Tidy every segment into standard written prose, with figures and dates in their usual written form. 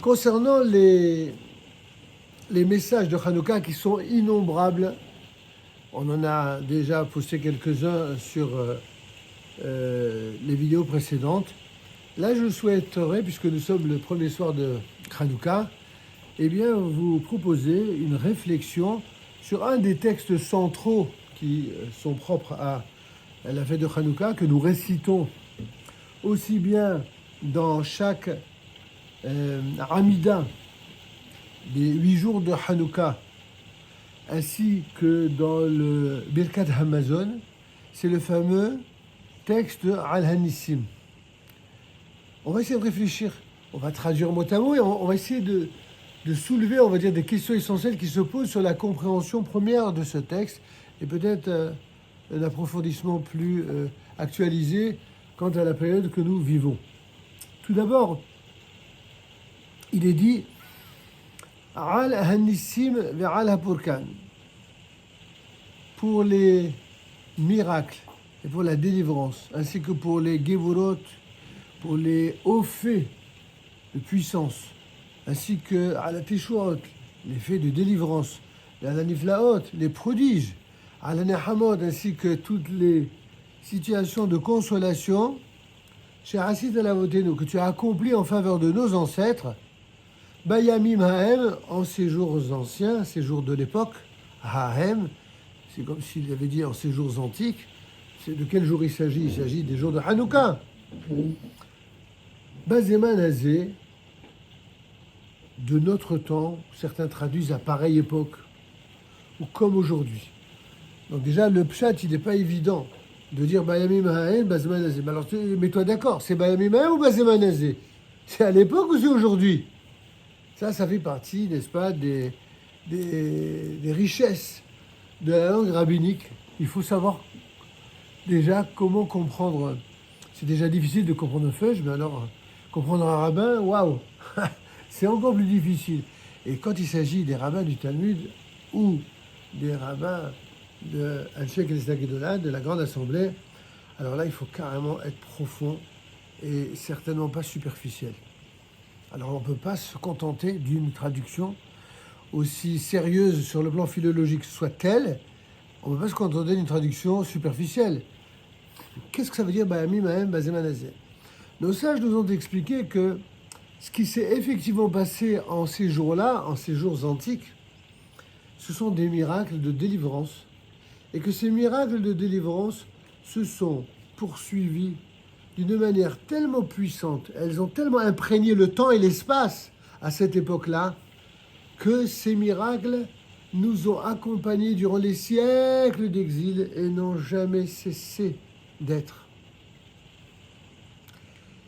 Concernant les messages de Hanouka qui sont innombrables, on en a déjà posté quelques-uns sur les vidéos précédentes. Là, je souhaiterais, puisque nous sommes le premier soir de Hanouka, eh bien, vous proposer une réflexion sur un des textes centraux qui sont propres à la fête de Hanouka, que nous récitons aussi bien dans chaque Amida des 8 jours de Hanouka, ainsi que dans le Birkat Hamazon, c'est le fameux texte de Al-Hanissim. On va essayer de réfléchir, on va traduire mot à mot et on va essayer de soulever, on va dire, des questions essentielles qui se posent sur la compréhension première de ce texte et peut-être un approfondissement plus actualisé quant à la période que nous vivons. Tout d'abord, il est dit Al Hanissim ve'al Hapurkan, pour les miracles et pour la délivrance, ainsi que pour les Gevurot, pour les hauts faits de puissance, ainsi que à la Teshuot, les faits de délivrance, à la Niflaot, les prodiges, à la Nehamod, ainsi que toutes les situations de consolation, chez Hasid Alavotenu, que tu as accompli en faveur de nos ancêtres, Bayamim Haem, en ces jours anciens, ces jours de l'époque, Haem, c'est comme s'il avait dit en ces jours antiques. C'est de quel jour il s'agit? Il s'agit des jours de Hanouka. Bazeman Azé, de notre temps, certains traduisent à pareille époque, ou comme aujourd'hui. Donc déjà, le pshat, il n'est pas évident de dire Bayamim Haem, Bazeman Azé. Mais alors, mets-toi d'accord, c'est Bayamim Haem ou Bazeman Azé? C'est à l'époque ou c'est aujourd'hui? Ça fait partie, n'est-ce pas, des richesses de la langue rabbinique. Il faut savoir déjà comment comprendre. C'est déjà difficile de comprendre un feuge, mais alors comprendre un rabbin, waouh, c'est encore plus difficile. Et quand il s'agit des rabbins du Talmud ou des rabbins de Anshe Knesset Gedolah, de la Grande Assemblée, alors là, il faut carrément être profond et certainement pas superficiel. Alors on ne peut pas se contenter d'une traduction aussi sérieuse sur le plan philologique soit-elle, on ne peut pas se contenter d'une traduction superficielle. Qu'est-ce que ça veut dire Bayamim Haem Bazeman Hazeh? Nos sages nous ont expliqué que ce qui s'est effectivement passé en ces jours-là, en ces jours antiques, ce sont des miracles de délivrance. Et que ces miracles de délivrance se sont poursuivis d'une manière tellement puissante, elles ont tellement imprégné le temps et l'espace à cette époque-là, que ces miracles nous ont accompagnés durant les siècles d'exil et n'ont jamais cessé d'être.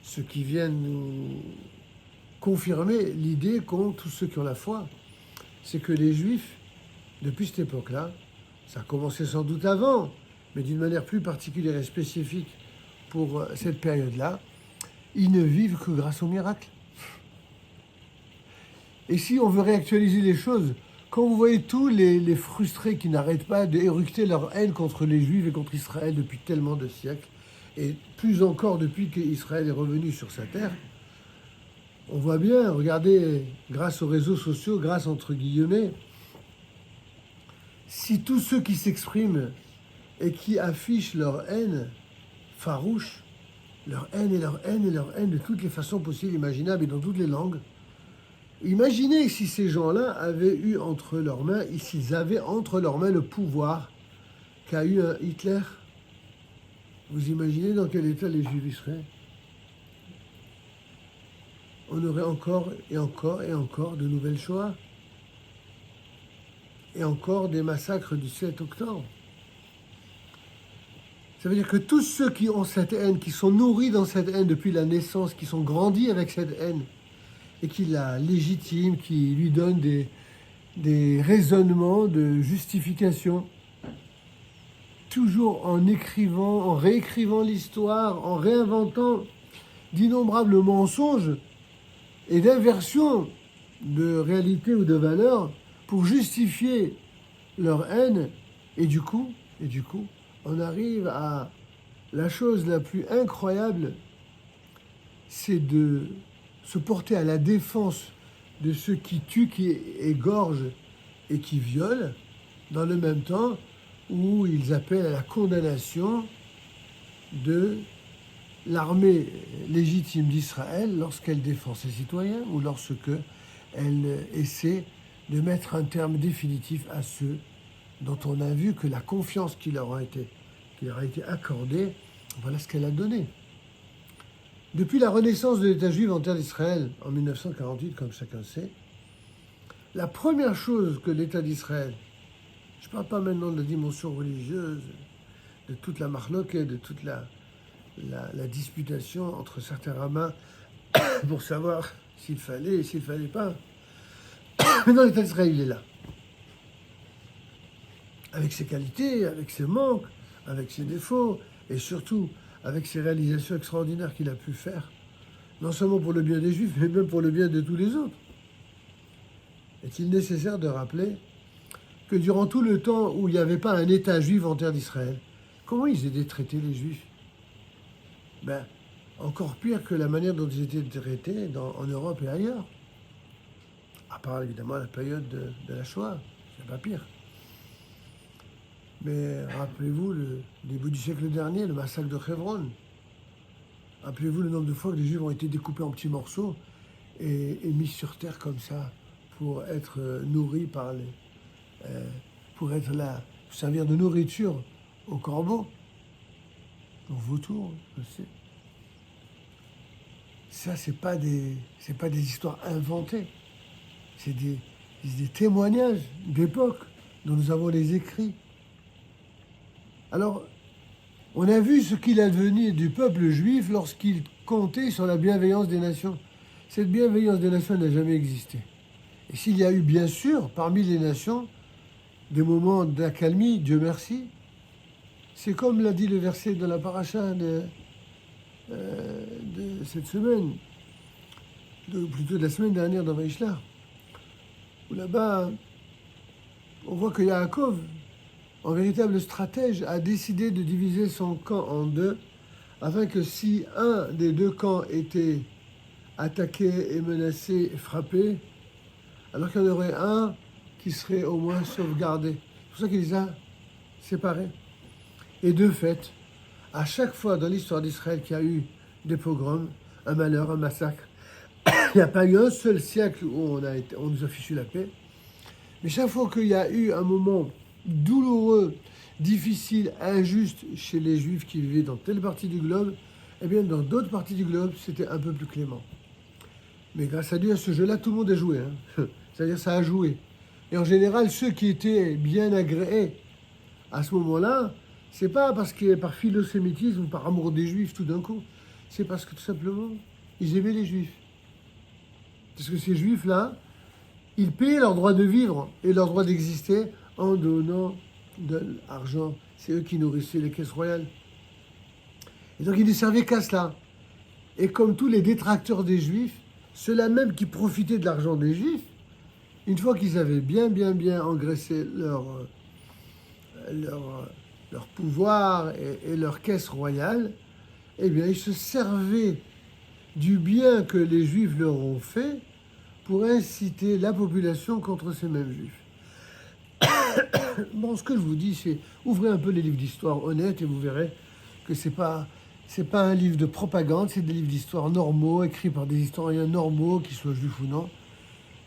Ce qui vient nous confirmer l'idée qu'ont tous ceux qui ont la foi, c'est que les Juifs, depuis cette époque-là, ça a commencé sans doute avant, mais d'une manière plus particulière et spécifique pour cette période-là, ils ne vivent que grâce aux miracles. Et si on veut réactualiser les choses, quand vous voyez tous les frustrés qui n'arrêtent pas d'éructer leur haine contre les Juifs et contre Israël depuis tellement de siècles, et plus encore depuis qu'Israël est revenu sur sa terre, on voit bien, regardez, grâce aux réseaux sociaux, grâce entre guillemets, si tous ceux qui s'expriment et qui affichent leur haine farouche, leur haine et leur haine et leur haine de toutes les façons possibles, imaginables et dans toutes les langues, imaginez si ces gens-là avaient eu entre leurs mains, s'ils avaient entre leurs mains le pouvoir qu'a eu un Hitler. Vous imaginez dans quel état les Juifs seraient? On aurait encore et encore et encore de nouvelles Shoah. Et encore des massacres du 7 octobre. Ça veut dire que tous ceux qui ont cette haine, qui sont nourris dans cette haine depuis la naissance, qui sont grandis avec cette haine, et qui la légitiment, qui lui donnent des raisonnements de justification, toujours en écrivant, en réécrivant l'histoire, en réinventant d'innombrables mensonges et d'inversions de réalité ou de valeur pour justifier leur haine. Et du coup, on arrive à la chose la plus incroyable, c'est de se porter à la défense de ceux qui tuent, qui égorgent et qui violent, dans le même temps où ils appellent à la condamnation de l'armée légitime d'Israël lorsqu'elle défend ses citoyens ou lorsque elle essaie de mettre un terme définitif à ceux dont on a vu que la confiance qui leur a été accordée, voilà ce qu'elle a donné. Depuis la renaissance de l'État juif en terre d'Israël en 1948, comme chacun sait, la première chose que l'État d'Israël, je ne parle pas maintenant de la dimension religieuse, de toute la marloquette, de toute la disputation entre certains rabbins pour savoir s'il fallait et s'il ne fallait pas. Maintenant, l'État d'Israël, il est là. Avec ses qualités, avec ses manques, avec ses défauts, et surtout avec ses réalisations extraordinaires qu'il a pu faire, non seulement pour le bien des Juifs, mais même pour le bien de tous les autres. Est-il nécessaire de rappeler que durant tout le temps où il n'y avait pas un État juif en terre d'Israël, comment ils étaient traités, les Juifs? Encore pire que la manière dont ils étaient traités en Europe et ailleurs. À part évidemment la période de la Shoah, c'est pas pire. Mais rappelez-vous le début du siècle dernier, le massacre de Hebron. Rappelez-vous le nombre de fois que les Juifs ont été découpés en petits morceaux et mis sur terre comme ça pour être nourris par pour être là, pour servir de nourriture aux corbeaux, aux vautours, je sais. Ça, c'est pas des histoires inventées. C'est des témoignages d'époque dont nous avons les écrits. Alors, on a vu ce qu'il advenait du peuple juif lorsqu'il comptait sur la bienveillance des nations. Cette bienveillance des nations n'a jamais existé. Et s'il y a eu, bien sûr, parmi les nations, des moments d'accalmie, Dieu merci, c'est comme l'a dit le verset de la paracha de cette semaine, plutôt de la semaine dernière dans Vaïshlar, où là-bas, on voit que Yaakov, en véritable stratège, a décidé de diviser son camp en deux, afin que si un des deux camps était attaqué et menacé et frappé, alors qu'il y en aurait un qui serait au moins sauvegardé. C'est pour ça qu'il les a séparés. Et de fait, à chaque fois dans l'histoire d'Israël qu'il y a eu des pogroms, un malheur, un massacre, il n'y a pas eu un seul siècle où on nous a fichu la paix. Mais chaque fois qu'il y a eu un moment douloureux, difficile, injuste chez les Juifs qui vivaient dans telle partie du globe, eh bien dans d'autres parties du globe, c'était un peu plus clément. Mais grâce à Dieu, à ce jeu-là, tout le monde a joué. C'est-à-dire ça a joué. Et en général, ceux qui étaient bien agréés à ce moment-là, c'est pas parce que par philosémitisme ou par amour des Juifs tout d'un coup. C'est parce que tout simplement, ils aimaient les Juifs. Parce que ces Juifs-là, ils payaient leur droit de vivre et leur droit d'exister en donnant de l'argent. C'est eux qui nourrissaient les caisses royales. Et donc ils ne servaient qu'à cela. Et comme tous les détracteurs des Juifs, ceux-là même qui profitaient de l'argent des Juifs, une fois qu'ils avaient bien engraissé leur pouvoir et leur caisse royale, eh bien, ils se servaient du bien que les Juifs leur ont fait pour inciter la population contre ces mêmes Juifs. Bon, ce que je vous dis, c'est ouvrez un peu les livres d'histoire honnêtes et vous verrez que c'est pas un livre de propagande, c'est des livres d'histoire normaux, écrits par des historiens normaux, qu'ils soient juifs ou non.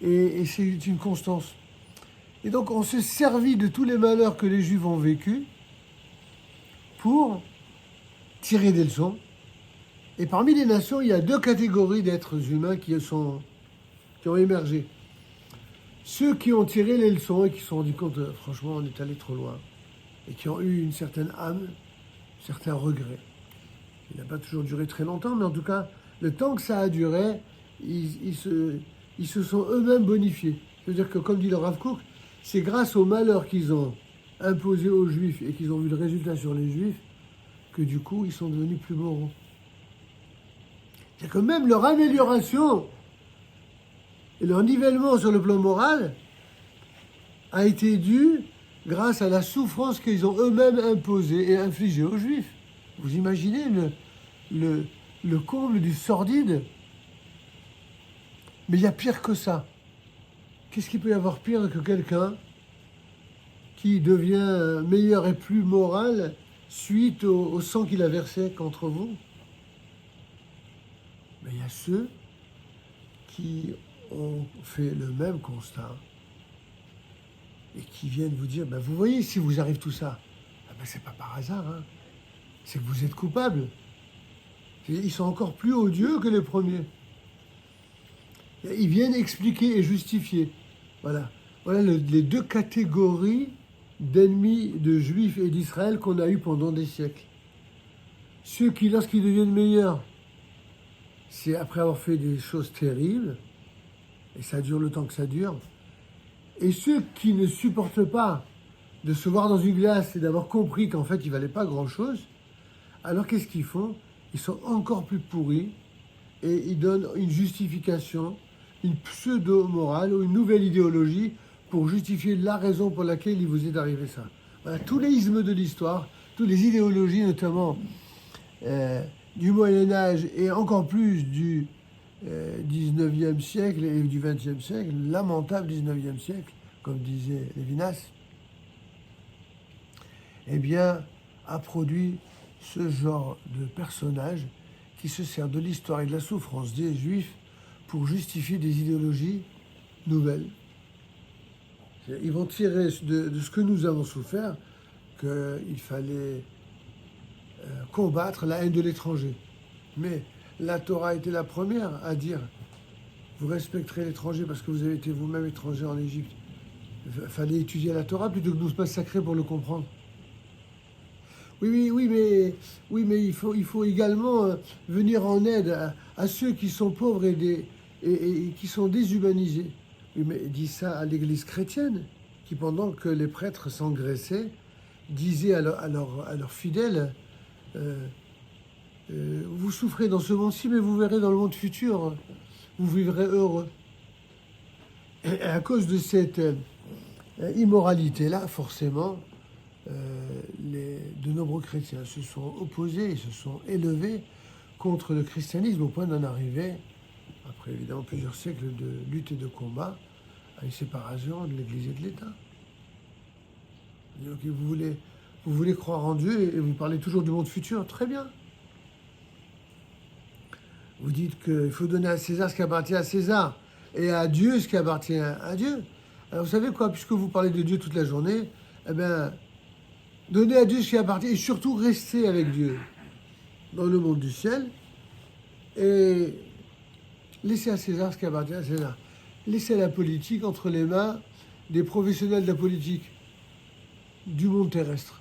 Et c'est une constance. Et donc, on s'est servi de tous les malheurs que les Juifs ont vécus pour tirer des leçons. Et parmi les nations, il y a deux catégories d'êtres humains qui ont émergé. Ceux qui ont tiré les leçons et qui se sont rendus compte, franchement, on est allé trop loin. Et qui ont eu une certaine âme, certains regrets. Il n'a pas toujours duré très longtemps, mais en tout cas, le temps que ça a duré, ils se sont eux-mêmes bonifiés. C'est-à-dire que, comme dit le Rav Kook, c'est grâce au malheur qu'ils ont imposé aux Juifs et qu'ils ont vu le résultat sur les Juifs que du coup, ils sont devenus plus moraux. C'est-à-dire que même leur amélioration et leur nivellement sur le plan moral a été dû grâce à la souffrance qu'ils ont eux-mêmes imposée et infligée aux Juifs. Vous imaginez le comble du sordide? Mais il y a pire que ça. Qu'est-ce qu'il peut y avoir pire que quelqu'un qui devient meilleur et plus moral suite au sang qu'il a versé contre vous? Mais il y a ceux qui ont fait le même constat et qui viennent vous dire, ben vous voyez, si vous arrive tout ça, ben c'est pas par hasard, hein. C'est que vous êtes coupable. Ils sont encore plus odieux que les premiers. Ils viennent expliquer et justifier. Voilà, voilà les deux catégories d'ennemis de Juifs et d'Israël qu'on a eu pendant des siècles. Ceux qui, lorsqu'ils deviennent meilleurs, c'est après avoir fait des choses terribles, et ça dure le temps que ça dure. Et ceux qui ne supportent pas de se voir dans une glace et d'avoir compris qu'en fait, il ne valait pas grand-chose, alors qu'est-ce qu'ils font? Ils sont encore plus pourris et ils donnent une justification, une pseudo-morale ou une nouvelle idéologie pour justifier la raison pour laquelle il vous est arrivé ça. Voilà, tous les ismes de l'histoire, toutes les idéologies notamment du Moyen-Âge et encore plus du 19e siècle et du 20e siècle, lamentable 19e siècle, comme disait Lévinas, eh bien, a produit ce genre de personnage qui se sert de l'histoire et de la souffrance des Juifs pour justifier des idéologies nouvelles. Ils vont tirer de ce que nous avons souffert qu'il fallait combattre la haine de l'étranger. Mais la Torah était la première à dire vous respecterez l'étranger parce que vous avez été vous-même étranger en Égypte. Il fallait étudier la Torah plutôt que de nous massacrer pour le comprendre. Oui, mais il faut également venir en aide à ceux qui sont pauvres et qui sont déshumanisés. Oui, mais dis ça à l'Église chrétienne, qui pendant que les prêtres s'engraissaient, disait à leurs fidèles vous souffrez dans ce monde-ci, mais vous verrez dans le monde futur, vous vivrez heureux. Et à cause de cette immoralité-là, forcément, de nombreux chrétiens se sont opposés et se sont élevés contre le christianisme au point d'en arriver, après évidemment plusieurs siècles de lutte et de combat, à une séparation de l'Église et de l'État. Okay, vous voulez croire en Dieu et vous parlez toujours du monde futur, très bien. Vous dites qu'il faut donner à César ce qui appartient à César et à Dieu ce qui appartient à Dieu. Alors vous savez quoi, puisque vous parlez de Dieu toute la journée, eh bien, donnez à Dieu ce qui appartient et surtout restez avec Dieu dans le monde du ciel et laissez à César ce qui appartient à César. Laissez la politique entre les mains des professionnels de la politique du monde terrestre.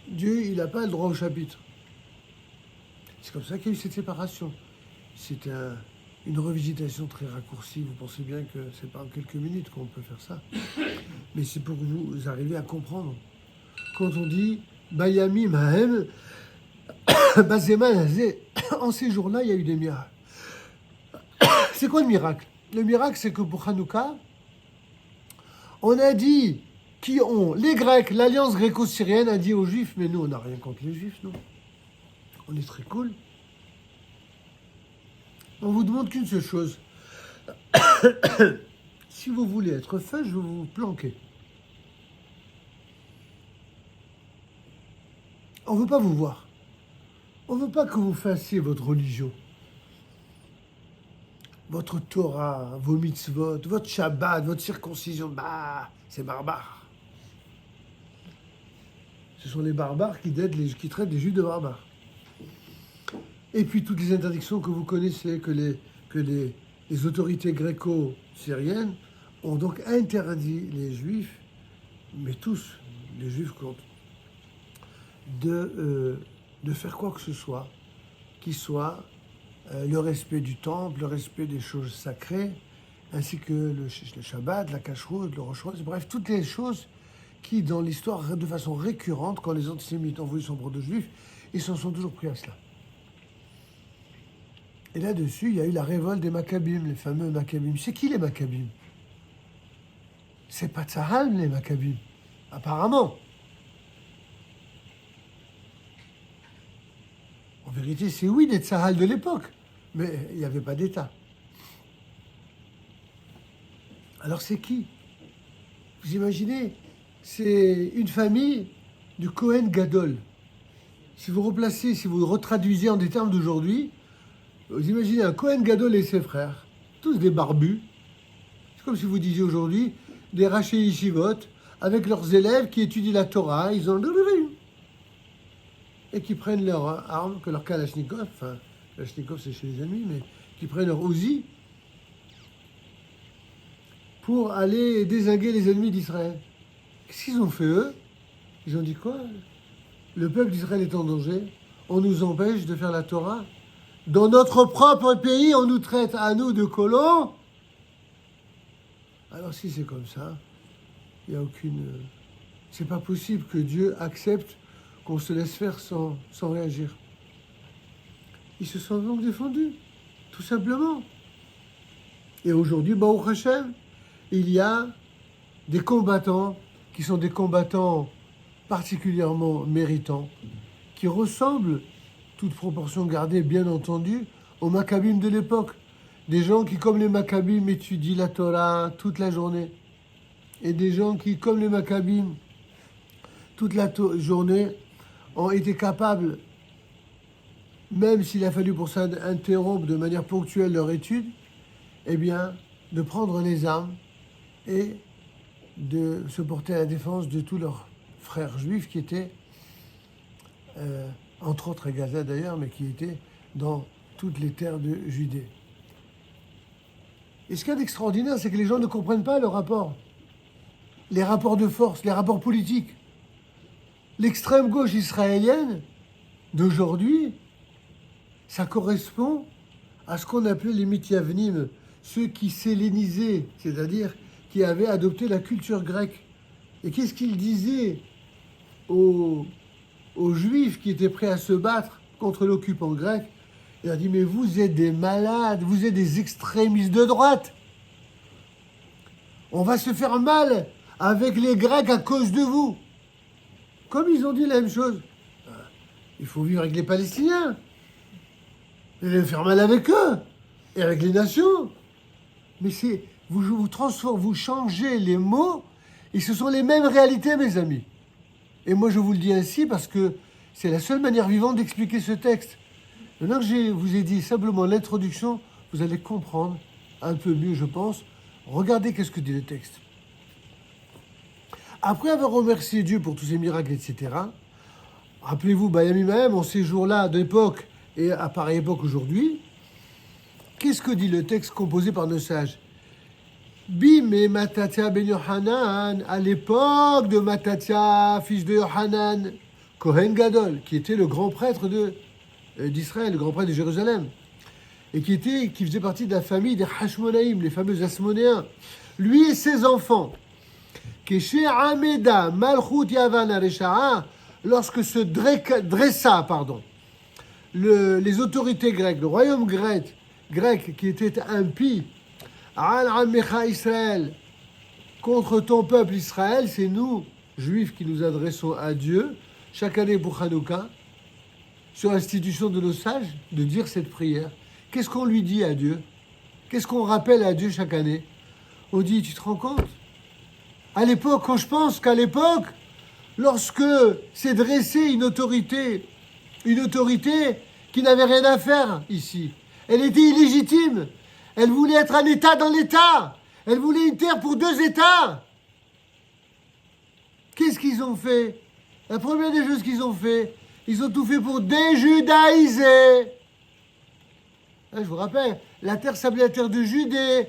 Dieu, il n'a pas le droit au chapitre. C'est comme ça qu'il y a eu cette séparation. C'est une revisitation très raccourcie. Vous pensez bien que c'est pas en quelques minutes qu'on peut faire ça. Mais c'est pour que vous arriviez à comprendre. Quand on dit Bayami Mahem, Bazeman, en ces jours-là, il y a eu des miracles. C'est quoi le miracle? Le miracle, c'est que pour Hanouka, on a dit les Grecs, l'alliance gréco-syrienne a dit aux Juifs, mais nous, on n'a rien contre les Juifs, non. On est très cool. On vous demande qu'une seule chose. Si vous voulez être fin, je vais vous planquer. On ne veut pas vous voir. On ne veut pas que vous fassiez votre religion. Votre Torah, vos mitzvot, votre Shabbat, votre circoncision. Bah, c'est barbare. Ce sont les barbares qui traitent les Juifs de barbares. Et puis toutes les interdictions que vous connaissez, que les autorités gréco-syriennes ont donc interdit les Juifs, mais tous, les Juifs comptent, de faire quoi que ce soit qui soit le respect du temple, le respect des choses sacrées, ainsi que le Shabbat, la Kashrut, le Rosh Hashanah, bref, toutes les choses qui, dans l'histoire, de façon récurrente, quand les antisémites ont voulu s'en prendre aux Juifs, ils s'en sont toujours pris à cela. Et là-dessus, il y a eu la révolte des Maccabim, les fameux Maccabim. C'est qui les Maccabim? C'est pas Tzahal, les Maccabim, apparemment. En vérité, c'est oui des Tzahal de l'époque, mais il n'y avait pas d'État. Alors c'est qui? Vous imaginez? C'est une famille du Kohen Gadol. Si vous replacez, si vous retraduisez en des termes d'aujourd'hui, vous imaginez un Kohen Gadol et ses frères, tous des barbus. C'est comme si vous disiez aujourd'hui des rachés yeshivot avec leurs élèves qui étudient la Torah, ils ont et qui prennent leurs armes, que leur kalachnikov, enfin kalachnikov c'est chez les ennemis, mais qui prennent leur Uzi pour aller dézinguer les ennemis d'Israël. Qu'est-ce qu'ils ont fait eux? Ils ont dit quoi? Le peuple d'Israël est en danger, on nous empêche de faire la Torah. Dans notre propre pays, on nous traite à nous de colons. Alors si c'est comme ça, il n'y a aucune... C'est pas possible que Dieu accepte qu'on se laisse faire sans réagir. Ils se sont donc défendus, tout simplement. Et aujourd'hui, Baruch Hashem, il y a des combattants qui sont des combattants particulièrement méritants, qui ressemblent, toute proportion gardée bien entendu, aux Maccabim de l'époque. Des gens qui, comme les Maccabim, étudient la Torah toute la journée. Et des gens qui, comme les Maccabim, toute la journée, ont été capables, même s'il a fallu pour ça interrompre de manière ponctuelle leur étude, eh bien, de prendre les armes et de se porter à la défense de tous leurs frères juifs qui étaient, entre autres à Gaza d'ailleurs, mais qui étaient dans toutes les terres de Judée. Et ce qu'il y a d'extraordinaire, c'est que les gens ne comprennent pas le rapport. Les rapports de force, les rapports politiques. L'extrême gauche israélienne d'aujourd'hui, ça correspond à ce qu'on appelait les mityavnim, ceux qui s'hellénisaient, c'est-à-dire qui avaient adopté la culture grecque. Et qu'est-ce qu'ils disaient aux Juifs qui étaient prêts à se battre contre l'occupant grec? Il a dit, mais vous êtes des malades, vous êtes des extrémistes de droite. On va se faire mal avec les Grecs à cause de vous. Comme ils ont dit la même chose. Il faut vivre avec les Palestiniens. Et faire mal avec eux. Et avec les nations. Mais c'est, vous transformez, vous changez les mots, et ce sont les mêmes réalités, mes amis. Et moi, je vous le dis ainsi parce que c'est la seule manière vivante d'expliquer ce texte. Maintenant que je vous ai dit simplement l'introduction, vous allez comprendre un peu mieux, je pense. Regardez qu'est-ce que dit le texte. Après avoir remercié Dieu pour tous ses miracles, etc., rappelez-vous, Bayamim, en ces jours-là d'époque et à pareille époque aujourd'hui, qu'est-ce que dit le texte composé par nos sages? Bim et Matatia ben Yohanan, à l'époque de Matatia, fils de Yohanan, Kohen Gadol, qui était le grand prêtre d'Israël, le grand prêtre de Jérusalem, et qui faisait partie de la famille des Hashmonaïm, les fameux Asmonéens. Lui et ses enfants, Keshe Ameda Malchut Yavan Aresha'a, lorsque se dressa, les autorités grecques, le royaume grec qui était impie, Al Amecha Israël, contre ton peuple Israël, c'est nous, juifs, qui nous adressons à Dieu, chaque année pour Hanouka, sur l'institution de nos sages, de dire cette prière. Qu'est-ce qu'on lui dit à Dieu? Qu'est-ce qu'on rappelle à Dieu chaque année? On dit, tu te rends compte? À l'époque, quand je pense qu'à l'époque, lorsque s'est dressée une autorité qui n'avait rien à faire ici, elle était illégitime. Elle voulait être un État dans l'État. Elle voulait une terre pour 2 États. Qu'est-ce qu'ils ont fait? La première des choses qu'ils ont fait, ils ont tout fait pour déjudaïser. Je vous rappelle, la terre s'appelait la terre de Judée.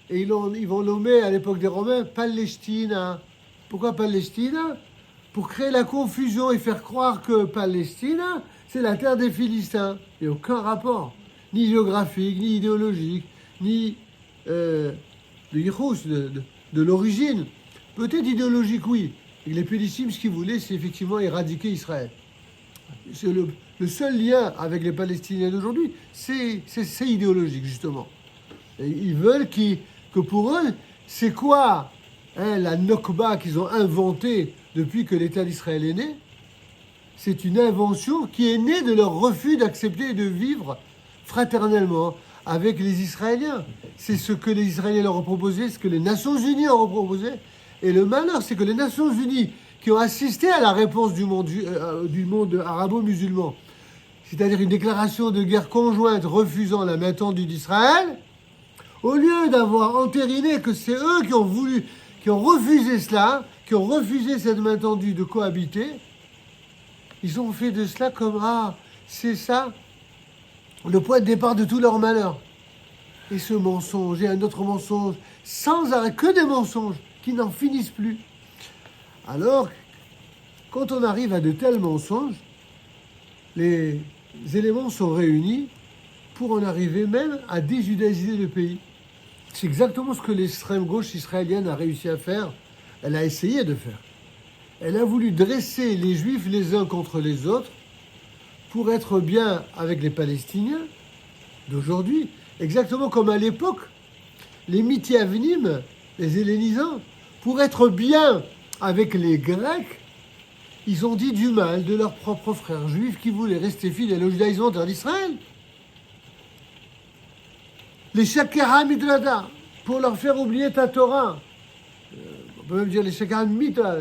Et ils vont nommer à l'époque des Romains Palestina. Pourquoi Palestina? Pour créer la confusion et faire croire que Palestina, c'est la terre des Philistins. Il n'y a aucun rapport, ni géographique, ni idéologique, ni de l'origine. Peut-être idéologique, oui. Et les Philistins, ce qu'ils voulaient, c'est effectivement éradiquer Israël. C'est le seul lien avec les Palestiniens d'aujourd'hui, c'est idéologique, justement. Et ils veulent que pour eux, c'est quoi la Nokba qu'ils ont inventée depuis que l'État d'Israël est né? C'est une invention qui est née de leur refus d'accepter et de vivre fraternellement, avec les Israéliens. C'est ce que les Israéliens leur ont proposé, ce que les Nations Unies leur ont proposé. Et le malheur, c'est que les Nations Unies, qui ont assisté à la réponse du monde arabo-musulman, c'est-à-dire une déclaration de guerre conjointe refusant la main tendue d'Israël, au lieu d'avoir entériné que c'est eux qui ont refusé cela, qui ont refusé cette main tendue de cohabiter, ils ont fait de cela comme, ah, c'est ça, le point de départ de tout leur malheur. Et ce mensonge, et un autre mensonge, sans arrêt, que des mensonges qui n'en finissent plus. Alors, quand on arrive à de tels mensonges, les éléments sont réunis pour en arriver même à déjudaïser le pays. C'est exactement ce que l'extrême gauche israélienne a réussi à faire. Elle a essayé de faire. Elle a voulu dresser les Juifs les uns contre les autres pour être bien avec les Palestiniens d'aujourd'hui, exactement comme à l'époque, les Mityavenim, les hellénisants, pour être bien avec les Grecs, ils ont dit du mal de leurs propres frères juifs qui voulaient rester fidèles au judaïsme en terre d'Israël. Les Shakera Midrada, pour leur faire oublier ta Torah. On peut même dire les Shakera Mitra,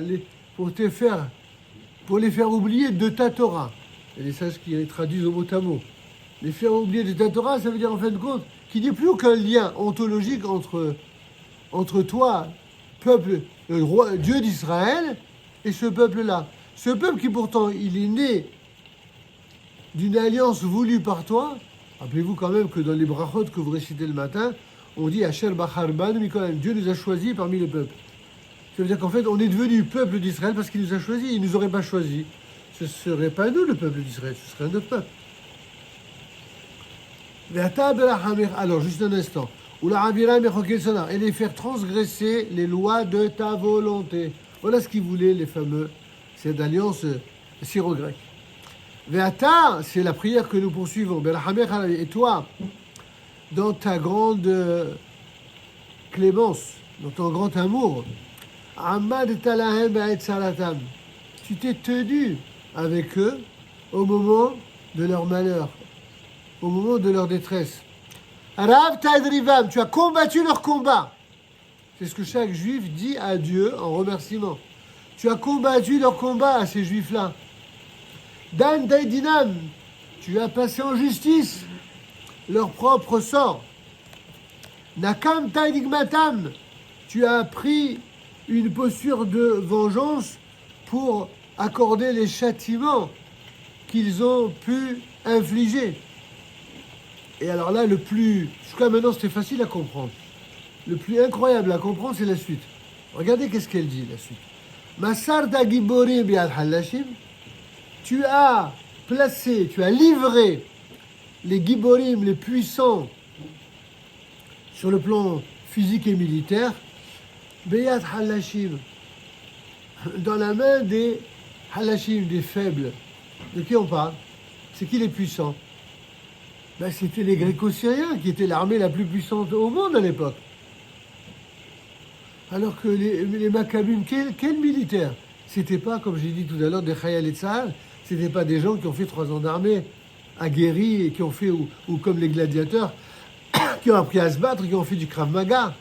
pour les faire oublier de ta Torah. Il y a des sages qui les traduisent au mot à mot. Les faire oublier de ta Torah, ça veut dire en fin de compte qu'il n'y ait plus aucun lien ontologique entre toi, peuple, le roi, Dieu d'Israël, et ce peuple-là. Ce peuple qui pourtant, il est né d'une alliance voulue par toi. Rappelez-vous quand même que dans les brachot que vous récitez le matin, on dit Asher Bachar Banu Mikolam, Dieu nous a choisis parmi les peuples. Ça veut dire qu'en fait, on est devenu peuple d'Israël parce qu'il nous a choisis. Il ne nous aurait pas choisis. Ce ne serait pas nous le peuple d'Israël, ce serait un autre peuple. Alors, juste un instant. Et les faire transgresser les lois de ta volonté. Voilà ce qu'ils voulaient, les fameux, cette alliance syro-grecque. Ve'ata, c'est la prière que nous poursuivons. Et toi, dans ta grande clémence, dans ton grand amour, tu t'es tenu avec eux au moment de leur malheur, au moment de leur détresse. Rav Tadrivam, tu as combattu leur combat. C'est ce que chaque juif dit à Dieu en remerciement. Tu as combattu leur combat à ces juifs-là. Dan Daidinam, tu as passé en justice leur propre sort. Nakam Taïdigmatam, tu as pris une posture de vengeance pour accorder les châtiments qu'ils ont pu infliger. Et alors là, jusqu'à maintenant, c'était facile à comprendre. Le plus incroyable à comprendre, c'est la suite. Regardez qu'est-ce qu'elle dit, la suite. Masar da Giborim bi'al halashim, tu as livré les Giborim, les puissants, sur le plan physique et militaire, Beyat halashim, dans la main des halashim, des faibles. De qui on parle? C'est qui les puissants? C'était les Gréco-Syriens qui étaient l'armée la plus puissante au monde à l'époque. Alors que les Maccabim, quel militaire? C'était pas, comme j'ai dit tout à l'heure, des Khayal et Tzahal, c'était pas des gens qui ont fait 3 ans d'armée, aguerris, et qui ont fait, ou comme les gladiateurs, qui ont appris à se battre, qui ont fait du Krav Maga.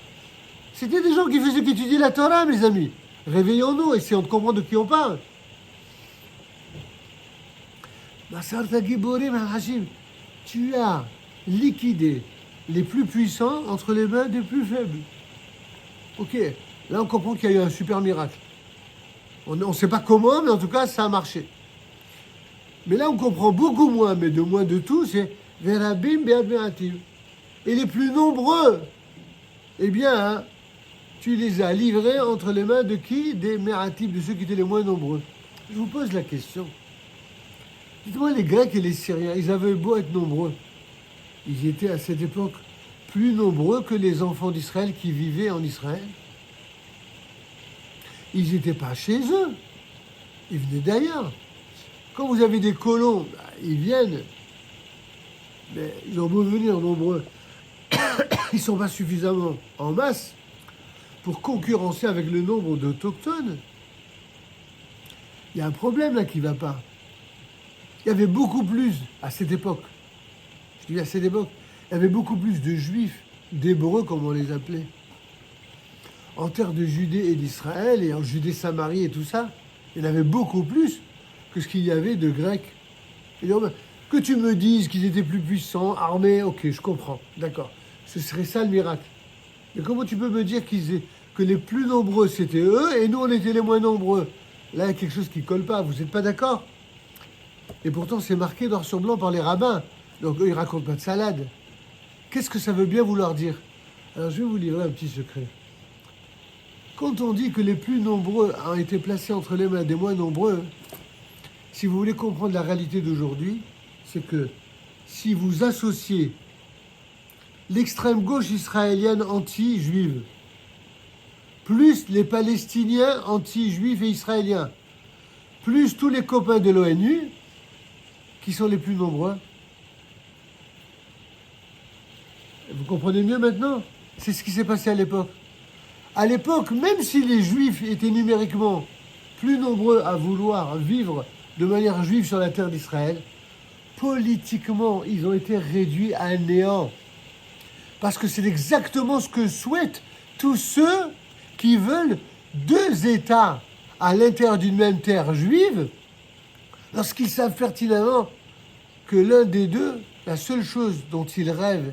C'était des gens qui faisaient qu'étudier la Torah, mes amis. Réveillons-nous, essayons de comprendre de qui on parle. Tu as liquidé les plus puissants entre les mains des plus faibles. Ok, là on comprend qu'il y a eu un super miracle. On ne sait pas comment, mais en tout cas ça a marché. Mais là on comprend beaucoup moins, mais de moins de tout, c'est Verabim Be'ad Me'atim. Et les plus nombreux, eh bien, tu les as livrés entre les mains de qui? Des Me'atim, de ceux qui étaient les moins nombreux. Je vous pose la question. Dites-moi, les Grecs et les Syriens, ils avaient beau être nombreux. Ils étaient à cette époque plus nombreux que les enfants d'Israël qui vivaient en Israël. Ils n'étaient pas chez eux. Ils venaient d'ailleurs. Quand vous avez des colons, ils viennent. Mais ils ont beau venir nombreux. Ils ne sont pas suffisamment en masse pour concurrencer avec le nombre d'autochtones. Il y a un problème là qui ne va pas. Il y avait beaucoup plus, à cette époque, je dis à cette époque, Il y avait beaucoup plus de juifs, d'hébreux comme on les appelait, en terre de Judée et d'Israël, et en Judée-Samarie et tout ça. Il y en avait beaucoup plus que ce qu'il y avait de Grecs. Et donc, que tu me dises qu'ils étaient plus puissants, armés, ok, je comprends, d'accord. Ce serait ça le miracle. Mais comment tu peux me dire que les plus nombreux c'était eux et nous on était les moins nombreux? Là, il y a quelque chose qui ne colle pas, vous n'êtes pas d'accord? Et pourtant, c'est marqué noir sur blanc par les rabbins. Donc eux, ils racontent pas de salade. Qu'est-ce que ça veut bien vouloir dire? Alors, je vais vous livrer un petit secret. Quand on dit que les plus nombreux ont été placés entre les mains des moins nombreux, si vous voulez comprendre la réalité d'aujourd'hui, c'est que si vous associez l'extrême gauche israélienne anti-juive, plus les Palestiniens anti-juifs et israéliens, plus tous les copains de l'ONU, qui sont les plus nombreux. Vous comprenez mieux maintenant? C'est ce qui s'est passé à l'époque. À l'époque, même si les juifs étaient numériquement plus nombreux à vouloir vivre de manière juive sur la terre d'Israël, politiquement, ils ont été réduits à néant. Parce que c'est exactement ce que souhaitent tous ceux qui veulent deux États à l'intérieur d'une même terre juive, lorsqu'ils savent pertinemment que l'un des deux, la seule chose dont ils rêvent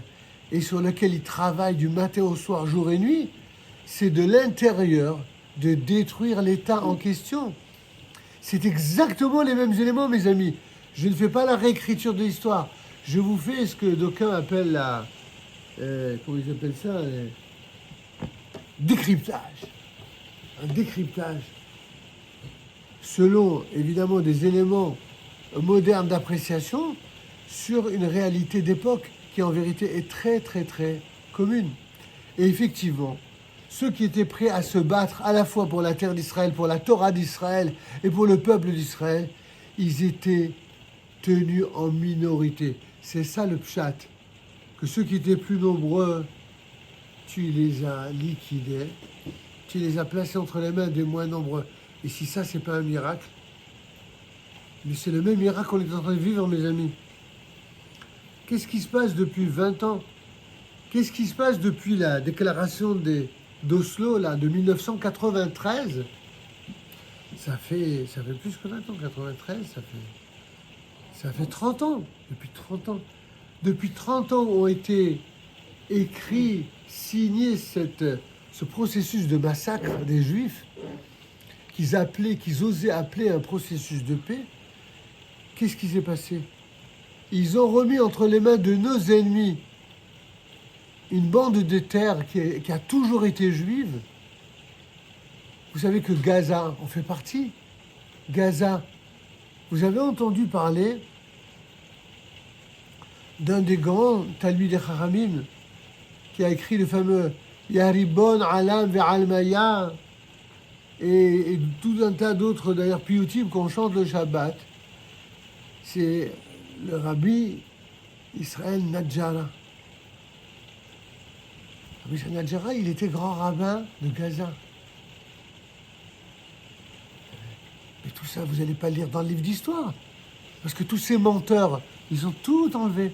et sur laquelle ils travaillent du matin au soir, jour et nuit, c'est de l'intérieur de détruire l'État en question. C'est exactement les mêmes éléments, mes amis. Je ne fais pas la réécriture de l'histoire. Je vous fais ce que d'aucuns appellent la... comment ils appellent ça? Décryptage. Un décryptage. Selon, évidemment, des éléments modernes d'appréciation sur une réalité d'époque qui, en vérité, est très, très, très commune. Et effectivement, ceux qui étaient prêts à se battre à la fois pour la terre d'Israël, pour la Torah d'Israël et pour le peuple d'Israël, ils étaient tenus en minorité. C'est ça le pshat. Que ceux qui étaient plus nombreux, tu les as liquidés, tu les as placés entre les mains des moins nombreux. Et si ça, c'est pas un miracle, mais c'est le même miracle qu'on est en train de vivre, mes amis. Qu'est-ce qui se passe depuis 20 ans? Qu'est-ce qui se passe depuis la déclaration d'Oslo, là, de 1993? Ça fait plus que 20 ans, 93, ça fait 30 ans, depuis 30 ans. Depuis 30 ans ont été écrits, signés ce processus de massacre des Juifs qu'ils osaient appeler un processus de paix. Qu'est-ce qui s'est passé? Ils ont remis entre les mains de nos ennemis une bande de terre qui a toujours été juive. Vous savez que Gaza en fait partie. Gaza, vous avez entendu parler d'un des grands Talmidei Chachamim qui a écrit le fameux Yaribon Alam Ve'almaya et tout un tas d'autres d'ailleurs piyutim qu'on chante le Shabbat. C'est le rabbi Israël Nadjara. Rabbi Nadjara, il était grand rabbin de Gaza. Mais tout ça, vous n'allez pas le lire dans le livre d'histoire. Parce que tous ces menteurs, ils ont tout enlevé.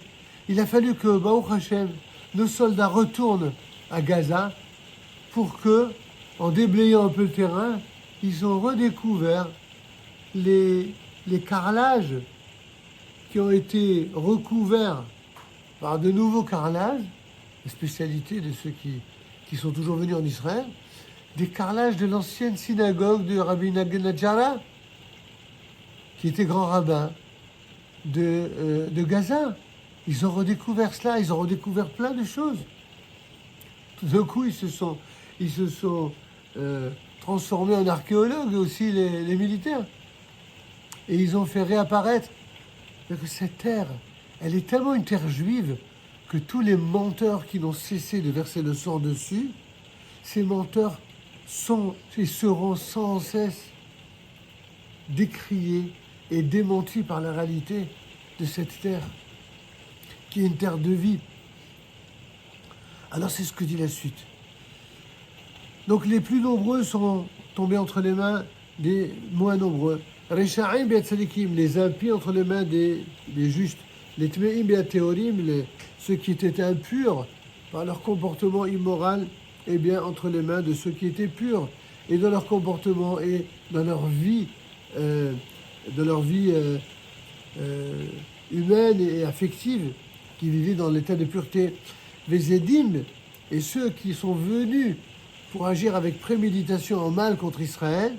Il a fallu que, Baruch Hashem, nos soldats retournent à Gaza pour que, en déblayant un peu le terrain, ils ont redécouvert les carrelages qui ont été recouverts par de nouveaux carrelages, la spécialité de ceux qui sont toujours venus en Israël, des carrelages de l'ancienne synagogue de Rabbi Nadjara, qui était grand rabbin de Gaza. Ils ont redécouvert cela, ils ont redécouvert plein de choses. Tout d'un coup, ils se sont transformés en archéologues aussi, les militaires. Et ils ont fait réapparaître que cette terre, elle est tellement une terre juive que tous les menteurs qui n'ont cessé de verser le sang dessus, ces menteurs sont et seront sans cesse décriés et démentis par la réalité de cette terre, qui est une terre de vie. Alors c'est ce que dit la suite. Donc les plus nombreux sont tombés entre les mains des moins nombreux. Rechaim be'atzadikim, les impies entre les mains des justes. les Tmeim et Théorim, ceux qui étaient impurs par leur comportement immoral, eh bien, entre les mains de ceux qui étaient purs, et dans leur comportement et dans leur vie, humaine et affective, qui vivaient dans l'état de pureté. Les Édim, et ceux qui sont venus pour agir avec préméditation en mal contre Israël,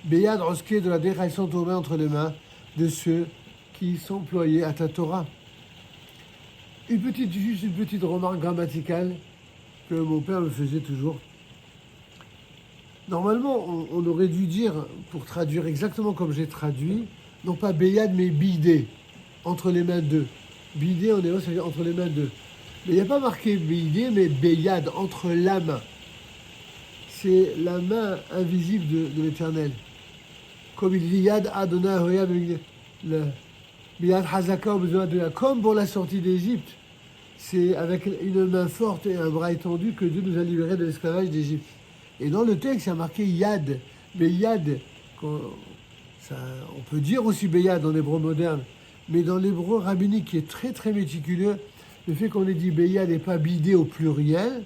Beyad Roské de la Decha, ils sont aux mains entre les mains de ceux qui s'employaient à ta Torah. Juste une petite remarque grammaticale que mon père me faisait toujours. Normalement, on aurait dû dire, pour traduire exactement comme j'ai traduit, non pas Beyad, mais Bidé, entre les mains d'eux. Bidé en hébreu, ça veut dire entre les mains d'eux. Mais il n'y a pas marqué Bidé, mais Beyad, entre la main. C'est la main invisible de l'Éternel. Comme il dit Yad Adonai Hoya, Beyad Hazaka, comme pour la sortie d'Égypte. C'est avec une main forte et un bras étendu que Dieu nous a libérés de l'esclavage d'Égypte. Et dans le texte, il y a marqué Yad. Mais Yad, on peut dire aussi Beyad en hébreu moderne, mais dans l'hébreu rabbinique qui est très très méticuleux, le fait qu'on ait dit Beyad et pas Bidé au pluriel,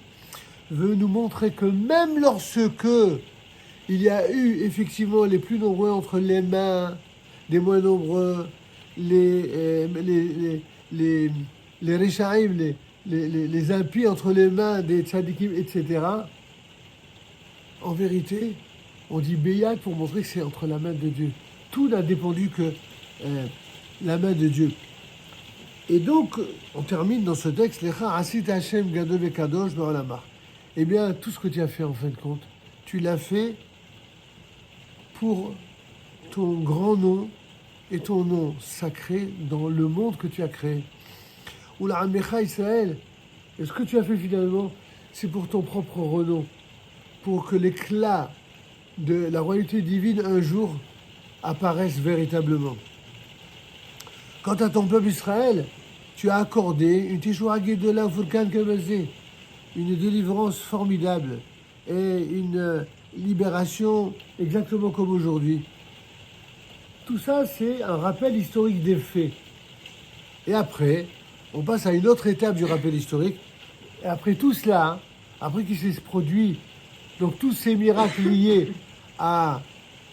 veut nous montrer que même lorsque il y a eu effectivement les plus nombreux entre les mains, des moins nombreux, les Réchaïm, les impies entre les mains des tzadikim, etc., en vérité, on dit Beyad pour montrer que c'est entre la main de Dieu. Tout n'a dépendu que la main de Dieu. Et donc, on termine dans ce texte, Lecha asit Hashem gadol vekadosh ba'olamah. Eh bien, tout ce que tu as fait en fin de compte, tu l'as fait pour ton grand nom et ton nom sacré dans le monde que tu as créé. Ou la Amecha Israël, et ce que tu as fait finalement, c'est pour ton propre renom, pour que l'éclat de la royauté divine un jour apparaisse véritablement. Quant à ton peuple Israël, tu as accordé une Teshuvah Gedola Furkan Kamazé, une délivrance formidable et une libération exactement comme aujourd'hui. Tout ça, c'est un rappel historique des faits. Et après, on passe à une autre étape du rappel historique. Et après tout cela, après qu'il s'est produit, donc tous ces miracles liés à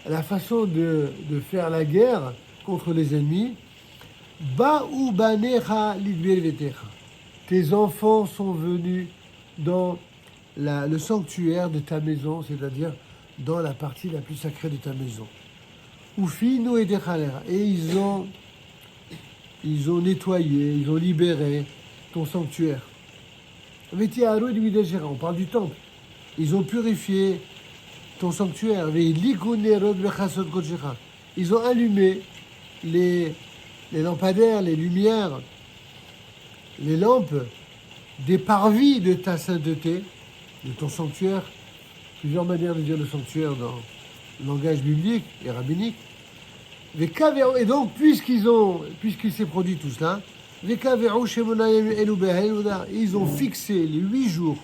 la façon de faire la guerre contre les ennemis, Ba'u banecha lidber vetecha. Tes enfants sont venus dans le sanctuaire de ta maison, c'est-à-dire dans la partie la plus sacrée de ta maison. Ufinu edechalera. Et ils ont nettoyé, ils ont libéré ton sanctuaire. On parle du temple. Ils ont purifié ton sanctuaire. Ils ont allumé les lampadaires, les lumières, les lampes des parvis de ta sainteté, de ton sanctuaire. Plusieurs manières de dire le sanctuaire dans le langage biblique et rabbinique. Et donc, puisqu'il s'est produit tout cela, ils ont fixé les 8 jours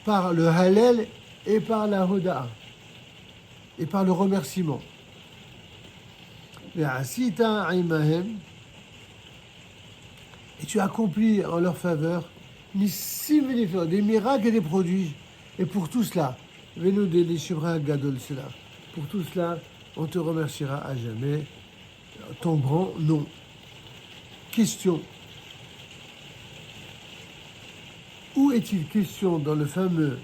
par le Hallel et par la Hoda'a et par le remerciement. Et tu as accompli en leur faveur des miracles et des prodiges. Et pour tout cela, pour tout cela, on te remerciera à jamais ton grand nom. Question. Où est-il question dans le fameux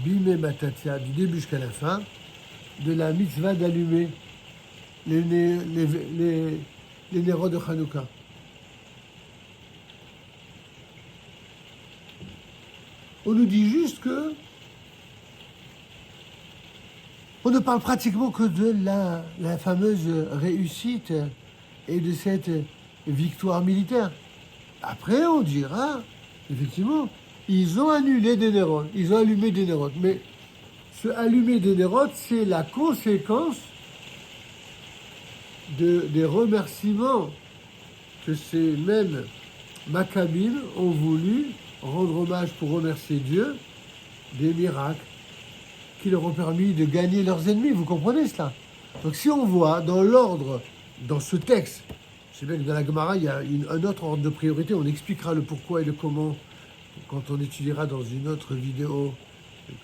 Bimé Matatia, du début jusqu'à la fin, de la mitzvah d'allumer les nérodes de Hanouka? On nous dit juste que on ne parle pratiquement que de la fameuse réussite et de cette victoire militaire. Après, on dira, effectivement, ils ont annulé des nérodes, ils ont allumé des nérodes. Mais ce allumer des nérodes, c'est la conséquence des remerciements que ces mêmes Maccabim ont voulu rendre hommage pour remercier Dieu des miracles qui leur ont permis de gagner leurs ennemis. Vous comprenez cela? Donc si on voit dans l'ordre, dans ce texte, C'est bien que dans la Gemara, il y a un autre ordre de priorité. On expliquera le pourquoi et le comment quand on étudiera dans une autre vidéo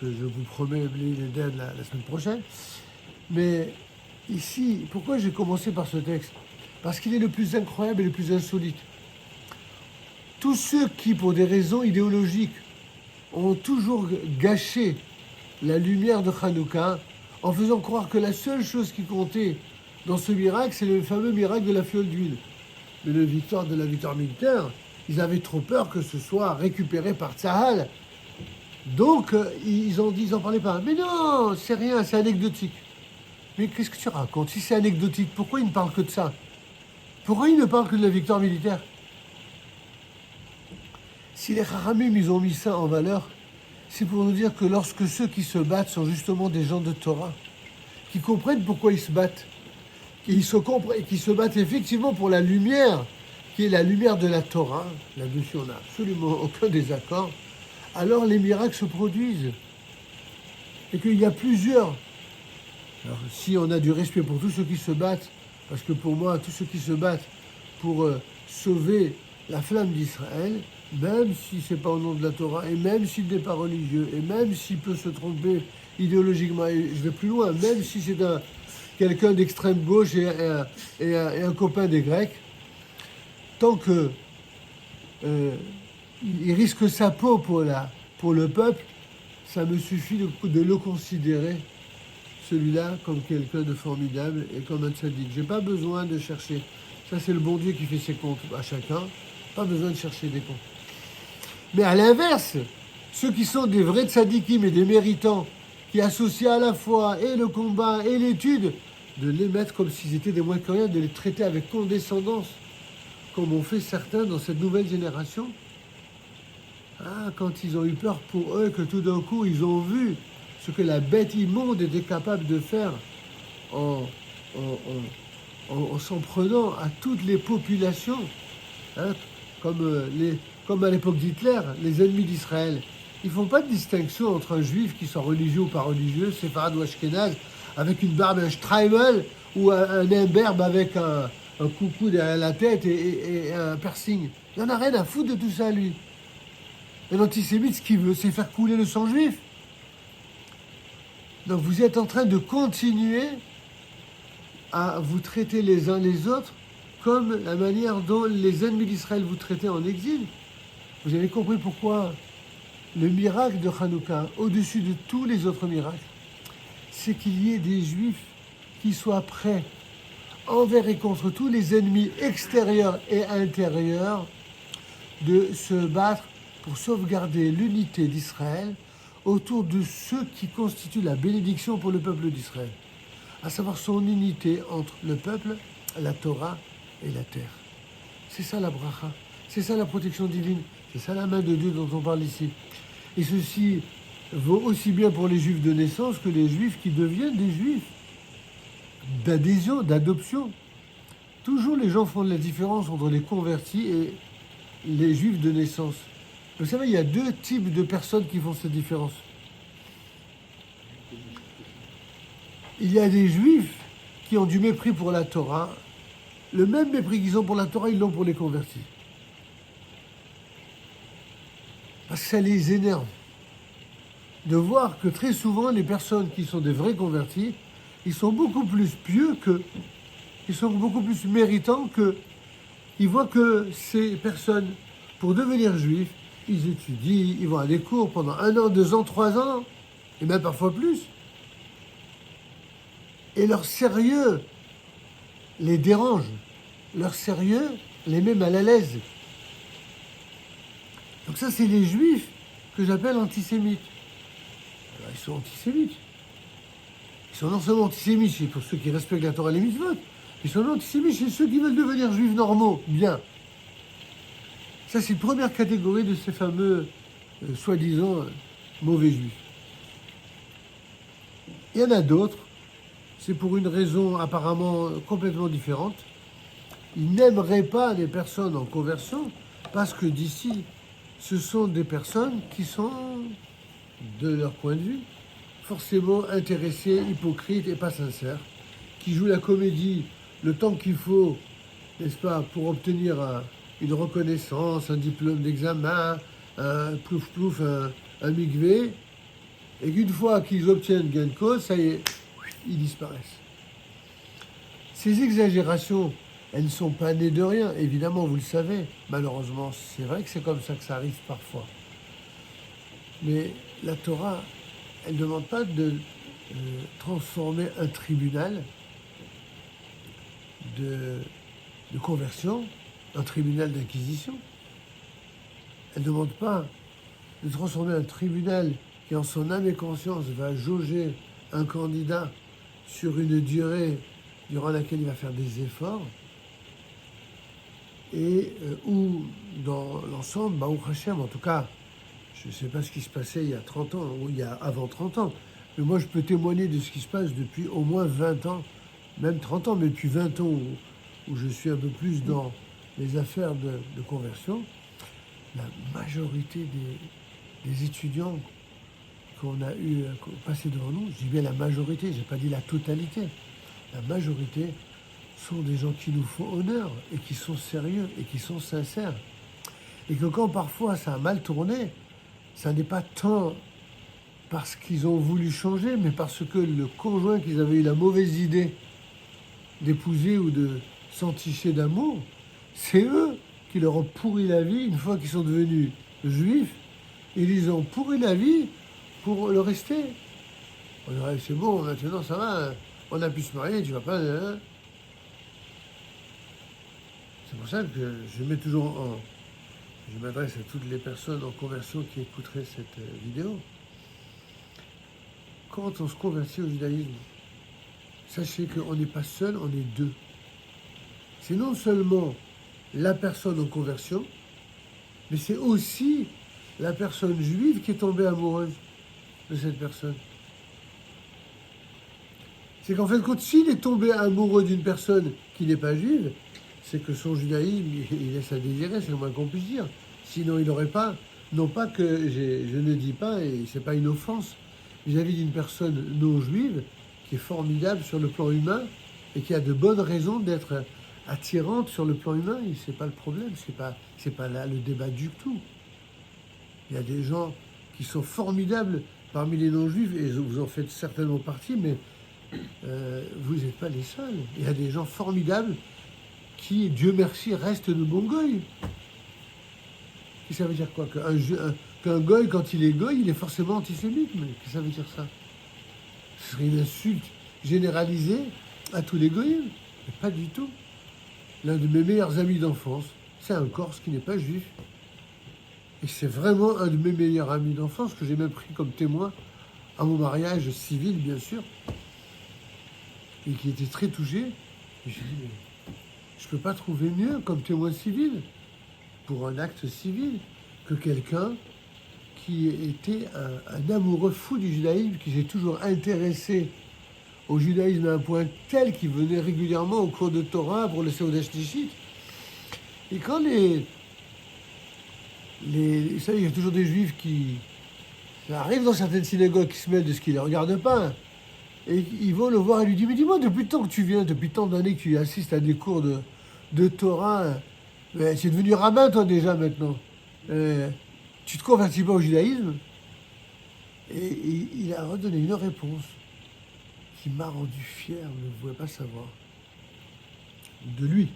que je vous promets, la semaine prochaine. Mais ici, pourquoi j'ai commencé par ce texte? Parce qu'il est le plus incroyable et le plus insolite. Tous ceux qui, pour des raisons idéologiques, ont toujours gâché la lumière de Hanouka en faisant croire que la seule chose qui comptait dans ce miracle, c'est le fameux miracle de la fiole d'huile. Mais la victoire militaire, ils avaient trop peur que ce soit récupéré par Tsahal. Donc, ils en parlaient pas. Mais non, c'est rien, c'est anecdotique. Mais qu'est-ce que tu racontes? Si c'est anecdotique, pourquoi ils ne parlent que de ça? Pourquoi ils ne parlent que de la victoire militaire? Si les Chachamim, ils ont mis ça en valeur, c'est pour nous dire que lorsque ceux qui se battent sont justement des gens de Torah, qui comprennent pourquoi ils se battent, qui se battent effectivement pour la lumière, qui est la lumière de la Torah, là-dessus on n'a absolument aucun désaccord, alors les miracles se produisent. Et qu'il y a plusieurs. Alors si on a du respect pour tous ceux qui se battent, parce que pour moi, tous ceux qui se battent pour sauver la flamme d'Israël, même si c'est pas au nom de la Torah, et même s'il n'est pas religieux, et même s'il peut se tromper idéologiquement, et je vais plus loin, même si c'est quelqu'un d'extrême gauche et un copain des Grecs, tant que il risque sa peau pour le peuple, ça me suffit de le considérer, celui-là, comme quelqu'un de formidable et comme un tzaddik. J'ai pas besoin de chercher. Ça, c'est le bon Dieu qui fait ses comptes à chacun. Pas besoin de chercher des comptes. Mais à l'inverse, ceux qui sont des vrais tzaddikim et des méritants, qui associent à la fois et le combat et l'étude, de les mettre comme s'ils étaient des moins que rien, de les traiter avec condescendance, comme ont fait certains dans cette nouvelle génération. Ah, quand ils ont eu peur pour eux, que tout d'un coup, ils ont vu ce que la bête immonde était capable de faire en s'en prenant à toutes les populations, hein, comme à l'époque d'Hitler, les ennemis d'Israël. Ils ne font pas de distinction entre un juif qui soit religieux ou pas religieux, séfarade ou ashkénaze, avec une barbe, un streimel, ou un imberbe avec un coucou derrière la tête et un piercing. Il n'en a rien à foutre de tout ça, lui. Et l'antisémite, ce qu'il veut, c'est faire couler le sang juif. Donc vous êtes en train de continuer à vous traiter les uns les autres comme la manière dont les ennemis d'Israël vous traitaient en exil. Vous avez compris pourquoi le miracle de Hanouka, au-dessus de tous les autres miracles, c'est qu'il y ait des Juifs qui soient prêts envers et contre tous les ennemis extérieurs et intérieurs de se battre pour sauvegarder l'unité d'Israël autour de ceux qui constituent la bénédiction pour le peuple d'Israël, à savoir son unité entre le peuple, la Torah et la terre. C'est ça la bracha, c'est ça la protection divine, c'est ça la main de Dieu dont on parle ici. Et ceci vaut aussi bien pour les juifs de naissance que les juifs qui deviennent des juifs, d'adhésion, d'adoption. Toujours les gens font de la différence entre les convertis et les juifs de naissance. Vous savez, il y a deux types de personnes qui font cette différence. Il y a des juifs qui ont du mépris pour la Torah. Le même mépris qu'ils ont pour la Torah, ils l'ont pour les convertis. Parce que ça les énerve de voir que très souvent, les personnes qui sont des vrais convertis, ils sont beaucoup plus pieux qu'eux. Ils sont beaucoup plus méritants qu'eux. Ils voient que ces personnes, pour devenir juifs, ils étudient, ils vont à des cours pendant 1 an, 2 ans, 3 ans, et même parfois plus. Et leur sérieux les dérange. Leur sérieux les met mal à l'aise. Donc ça, c'est les juifs que j'appelle antisémites. Alors, ils sont antisémites. Ils sont non seulement antisémites chez pour ceux qui respectent la Torah et les mitzvot, ils sont antisémites chez ceux qui veulent devenir juifs normaux, bien. Ça, c'est une première catégorie de ces fameux, soi-disant, mauvais juifs. Il y en a d'autres, c'est pour une raison apparemment complètement différente. Ils n'aimeraient pas les personnes en conversion parce que d'ici, ce sont des personnes qui sont, de leur point de vue, forcément intéressées, hypocrites et pas sincères, qui jouent la comédie le temps qu'il faut n'est-ce pas, pour obtenir une reconnaissance, un diplôme d'examen, un plouf-plouf, un migvé, et qu'une fois qu'ils obtiennent gain de cause, ça y est, ils disparaissent. Ces exagérations, elles ne sont pas nées de rien, évidemment, vous le savez. Malheureusement, c'est vrai que c'est comme ça que ça arrive parfois. Mais la Torah, elle ne demande pas de transformer un tribunal de conversion en tribunal d'inquisition. Elle ne demande pas de transformer un tribunal qui, en son âme et conscience, va jauger un candidat sur une durée durant laquelle il va faire des efforts, et où, dans l'ensemble, Baruch Hashem, en tout cas, je ne sais pas ce qui se passait il y a 30 ans, ou il y a avant 30 ans, mais moi je peux témoigner de ce qui se passe depuis au moins 20 ans, même 30 ans, mais depuis 20 ans où je suis un peu plus dans les affaires de conversion. La majorité des étudiants qu'on a eu passer devant nous, je dis bien la majorité, je n'ai pas dit la totalité, la majorité sont des gens qui nous font honneur et qui sont sérieux et qui sont sincères. Et que quand parfois ça a mal tourné, ça n'est pas tant parce qu'ils ont voulu changer, mais parce que le conjoint qu'ils avaient eu la mauvaise idée d'épouser ou de s'enticher d'amour, c'est eux qui leur ont pourri la vie une fois qu'ils sont devenus juifs. Ils les ont pourri la vie pour le rester. On dirait, c'est bon, maintenant ça va, on a pu se marier, tu vas pas... Hein. C'est pour ça que je mets toujours en... Je m'adresse à toutes les personnes en conversion qui écouteraient cette vidéo. Quand on se convertit au judaïsme, sachez qu'on n'est pas seul, on est deux. C'est non seulement la personne en conversion, mais c'est aussi la personne juive qui est tombée amoureuse de cette personne. C'est qu'en fait, s'il est tombé amoureux d'une personne qui n'est pas juive, c'est que son judaïsme, il laisse à désirer, c'est le moins qu'on puisse dire. Sinon, il n'aurait pas, non pas que je ne dis pas, et c'est pas une offense, vis-à-vis d'une personne non juive qui est formidable sur le plan humain et qui a de bonnes raisons d'être attirante sur le plan humain, et c'est pas le problème, c'est pas là le débat du tout. Il y a des gens qui sont formidables parmi les non-juifs, et vous en faites certainement partie, mais vous n'êtes pas les seuls. Il y a des gens formidables qui, Dieu merci, restent de bons goy. Et ça veut dire quoi? Qu'un goy, quand il est goy, il est forcément antisémite. Mais qu'est-ce que ça veut dire ça? Ce serait une insulte généralisée à tous les goyim. Mais pas du tout. L'un de mes meilleurs amis d'enfance, c'est un Corse qui n'est pas juif. Et c'est vraiment un de mes meilleurs amis d'enfance que j'ai même pris comme témoin à mon mariage civil, bien sûr. Et qui était très touché. Et j'ai dit, mais je ne peux pas trouver mieux comme témoin civil pour un acte civil que quelqu'un qui était un amoureux fou du judaïsme, qui s'est toujours intéressé au judaïsme à un point tel qu'il venait régulièrement au cours de Torah pour le Seudah Shlichit. Et quand vous savez, il y a toujours des juifs qui arrivent dans certaines synagogues qui se mêlent de ce qui ne les regarde pas. Et ils vont le voir et lui disent, mais dis-moi, depuis le temps que tu viens, depuis tant d'années que tu assistes à des cours de Torah, tu es devenu rabbin toi déjà maintenant. Tu te convertis pas au judaïsme? Et il a redonné une réponse qui m'a rendu fier, vous ne pouvez pas savoir. De lui,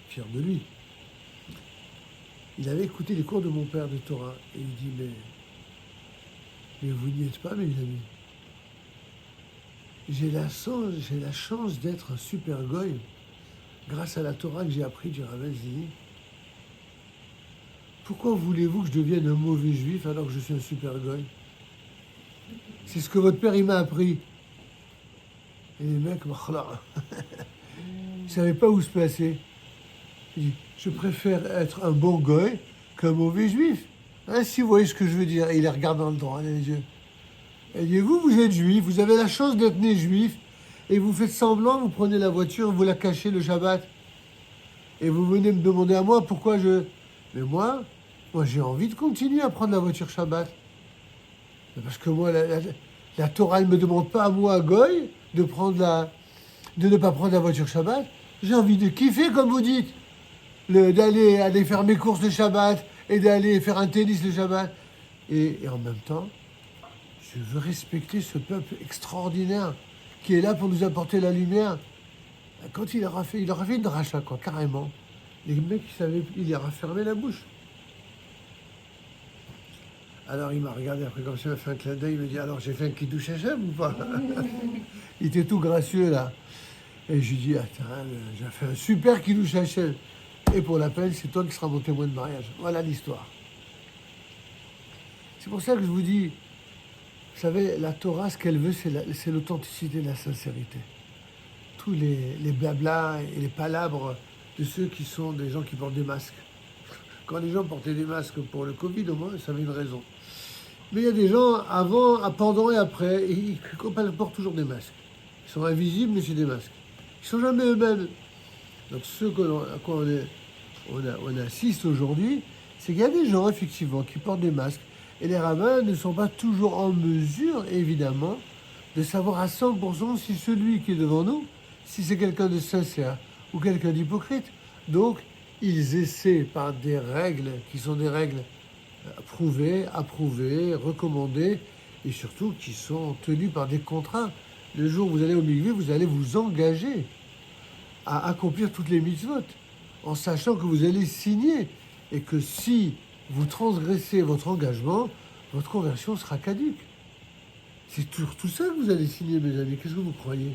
fier de lui. Il avait écouté les cours de mon père de Torah et il dit, mais vous n'y êtes pas, mes amis. J'ai la chance d'être un super goy grâce à la Torah que j'ai appris du Rav Zini. Pourquoi voulez-vous que je devienne un mauvais juif alors que je suis un super goy? C'est ce que votre père il m'a appris. Et les mecs, ils ne savaient pas où se placer. Il dit, je préfère être un bon goy qu'un mauvais juif. Hein, si vous voyez ce que je veux dire. Et il les regarde dans le droit les yeux. Et il dit, vous êtes juif, vous avez la chance d'être né juif, et vous faites semblant, vous prenez la voiture, vous la cachez le Shabbat. Et vous venez me demander à moi pourquoi je... Mais moi j'ai envie de continuer à prendre la voiture Shabbat. Parce que moi, la Torah ne me demande pas à moi, Goy, de ne pas prendre la voiture Shabbat. J'ai envie de kiffer, comme vous dites. d'aller aller faire mes courses le Shabbat et d'aller faire un tennis le Shabbat. Et en même temps, je veux respecter ce peuple extraordinaire qui est là pour nous apporter la lumière. Quand il aura fait une rachat, quoi, carrément. Les mecs, il leur a fermé la bouche. Alors il m'a regardé après comme ça, il m'a fait un clin d'œil, il me dit alors j'ai fait un kiddush Hashem ou pas? Il était tout gracieux là. Et je lui dis attends, j'ai fait un super kiddush Hashem. Et pour la peine, c'est toi qui seras mon témoin de mariage. Voilà l'histoire. C'est pour ça que je vous dis, vous savez, la Torah, ce qu'elle veut, c'est l'authenticité, la sincérité. Tous les blablas et les palabres de ceux qui sont des gens qui portent des masques. Quand les gens portaient des masques pour le Covid, au moins, ça avait une raison. Mais il y a des gens, avant, pendant et après, ils portent toujours des masques. Ils sont invisibles, mais c'est des masques. Ils ne sont jamais eux-mêmes. Donc ce à quoi on assiste aujourd'hui, c'est qu'il y a des gens, effectivement, qui portent des masques. Et les rabbins ne sont pas toujours en mesure, évidemment, de savoir à 100% si celui qui est devant nous, si c'est quelqu'un de sincère ou quelqu'un d'hypocrite. Donc, ils essaient par des règles qui sont des règles prouvées, approuvées, recommandées, et surtout qui sont tenues par des contrats. Le jour où vous allez au mikvé, vous allez vous engager à accomplir toutes les mitzvot, en sachant que vous allez signer, et que si vous transgressez votre engagement, votre conversion sera caduque. C'est tout ça que vous allez signer, mes amis. Qu'est-ce que vous croyez?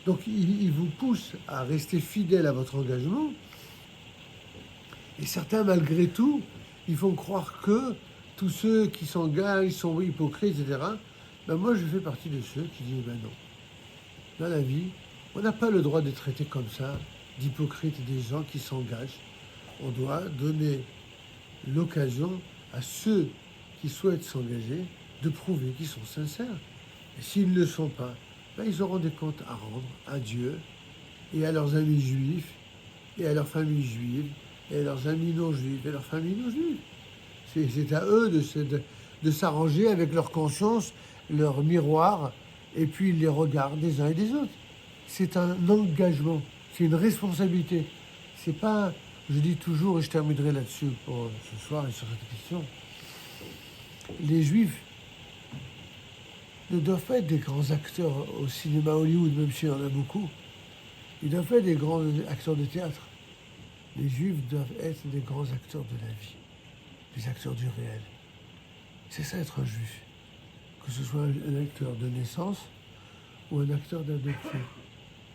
Donc, il vous pousse à rester fidèle à votre engagement. Et certains, malgré tout, ils font croire que tous ceux qui s'engagent sont hypocrites, etc. Ben moi, je fais partie de ceux qui disent, ben non. Dans la vie, on n'a pas le droit de traiter comme ça d'hypocrites des gens qui s'engagent. On doit donner l'occasion à ceux qui souhaitent s'engager de prouver qu'ils sont sincères. Et s'ils ne le sont pas, ben ils auront des comptes à rendre à Dieu et à leurs amis juifs et à leur famille juive et à leurs amis non juifs et à leur famille non juive. C'est à eux de s'arranger avec leur conscience, leur miroir, et puis ils les regardent des uns et des autres. C'est un engagement, c'est une responsabilité. C'est pas, je dis toujours, et je terminerai là-dessus pour ce soir et sur cette question, les Juifs ne doivent pas être des grands acteurs au cinéma Hollywood, même s'il y en a beaucoup. Ils doivent pas être des grands acteurs de théâtre. Les Juifs doivent être des grands acteurs de la vie, des acteurs du réel. C'est ça être un Juif. Que ce soit un acteur de naissance ou un acteur d'adoption.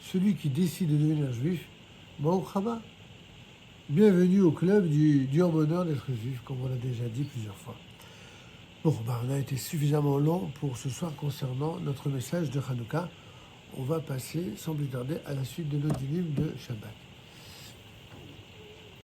Celui qui décide de devenir juif, Baruch haba. Bienvenue au club du bonheur d'être juif, comme on l'a déjà dit plusieurs fois. Bon, on a été suffisamment long pour ce soir concernant notre message de Hanouka. On va passer sans plus tarder à la suite de nos dynimes de Shabbat.